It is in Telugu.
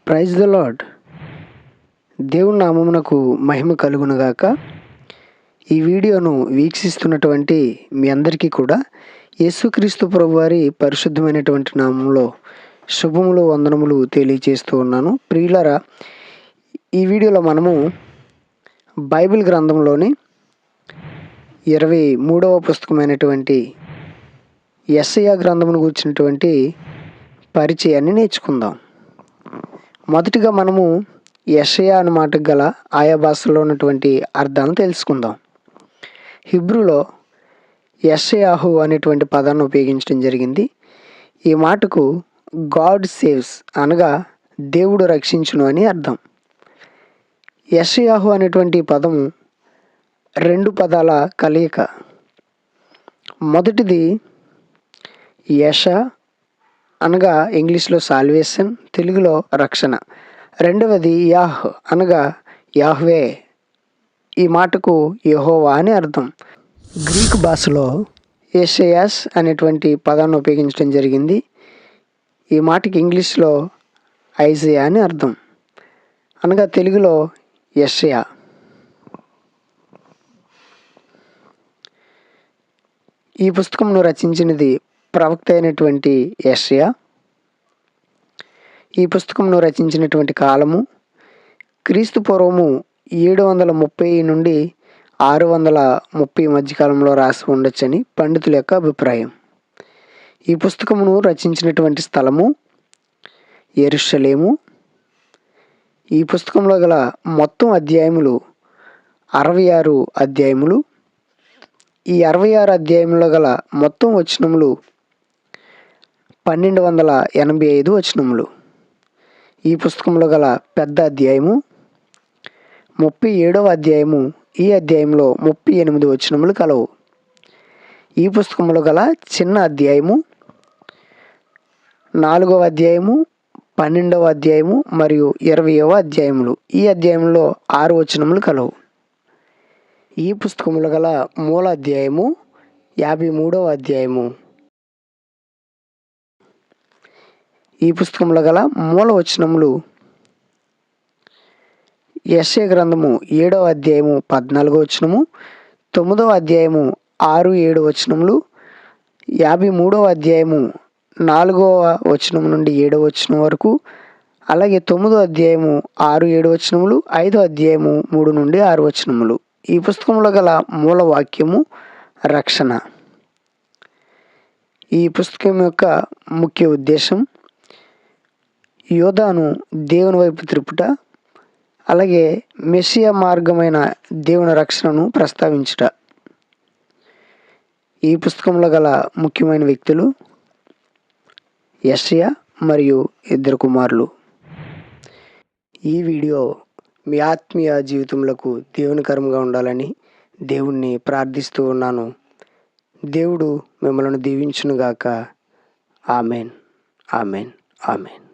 Praise the lord. దేవుని నామమునకు మహిమ కలుగునుగాక. ఈ వీడియోను వీక్షిస్తున్నటువంటి మీ అందరికీ కూడా యేసుక్రీస్తు ప్రభువారి పరిశుద్ధమైనటువంటి నామంలో శుభములు వందనములు తెలియజేస్తూ ఉన్నాను. ప్రియులారా, ఈ వీడియోలో మనము బైబిల్ గ్రంథంలోని 23వ పుస్తకమైనటువంటి యెషయా గ్రంథమును గురించినటువంటి పరిచయాన్ని నేర్చుకుందాం. మొదటిగా మనము యెషయా అనే మాటకు గల ఆయా భాషల్లో ఉన్నటువంటి అర్థాలను తెలుసుకుందాం. హిబ్రూలో యెషయాహు అనేటువంటి పదాన్ని ఉపయోగించడం జరిగింది. ఈ మాటకు గాడ్ సేవ్స్ అనగా దేవుడు రక్షించును అని అర్థం. యెషయాహు అనేటువంటి పదము రెండు పదాల కలయిక. మొదటిది యెష అనగా ఇంగ్లీష్లో సాల్వేషన్, తెలుగులో రక్షణ. రెండవది యాహ్ అనగా యాహ్వే, ఈ మాటకు యెహోవా అని అర్థం. గ్రీక్ భాషలో యెషయాస్ అనేటువంటి పదాన్ని ఉపయోగించడం జరిగింది. ఈ మాటకి ఇంగ్లీష్లో ఐజయా అని అర్థం, అనగా తెలుగులో యెషయా. ఈ పుస్తకంను రచించినది ప్రవక్త అయినటువంటి యెషయా. ఈ పుస్తకంను రచించినటువంటి కాలము క్రీస్తు పూర్వము 730 నుండి 630 మధ్యకాలంలో రాసి ఉండొచ్చని పండితుల యొక్క అభిప్రాయం. ఈ పుస్తకమును రచించినటువంటి స్థలము యెరూషలేము. ఈ పుస్తకంలో గల మొత్తం అధ్యాయములు 66 అధ్యాయములు. ఈ 66 అధ్యాయంలో గల మొత్తం వచనములు 1285 వచనములు. ఈ పుస్తకంలో గల పెద్ద అధ్యాయము 37వ అధ్యాయము. ఈ అధ్యాయంలో 38 వచనములు కలవు. ఈ పుస్తకంలో గల చిన్న అధ్యాయము 4వ అధ్యాయము, 12వ అధ్యాయము మరియు 20వ అధ్యాయములు. ఈ అధ్యాయంలో 6 వచనములు కలవు. ఈ పుస్తకంలో గల మూల అధ్యాయము 53వ అధ్యాయము. ఈ పుస్తకంలో గల మూల వచనములు యెషయా గ్రంథము 7వ అధ్యాయము 14వ వచనము, 9వ అధ్యాయము 6-7 వచనములు, 53వ అధ్యాయము 4వ వచనం నుండి 7వ వచనం వరకు, అలాగే 9వ అధ్యాయము 6-7 వచనములు, 5వ అధ్యాయము 3 నుండి 6 వచనములు. ఈ పుస్తకంలో గల మూల వాక్యము రక్షణ. ఈ పుస్తకం యొక్క ముఖ్య ఉద్దేశం యోధాను దేవుని వైపు త్రిప్పుట, అలాగే మెస్సియా మార్గమైన దేవుని రక్షణను ప్రస్తావించుట. ఈ పుస్తకంలో గల ముఖ్యమైన వ్యక్తులు యెషయా మరియు 2 కుమారులు. ఈ వీడియో మీ ఆత్మీయ జీవితములకు దీవెనకరంగా ఉండాలని దేవుణ్ణి ప్రార్థిస్తూ ఉన్నాను. దేవుడు మిమ్మల్ని దీవించునుగాక. Amen, amen, amen.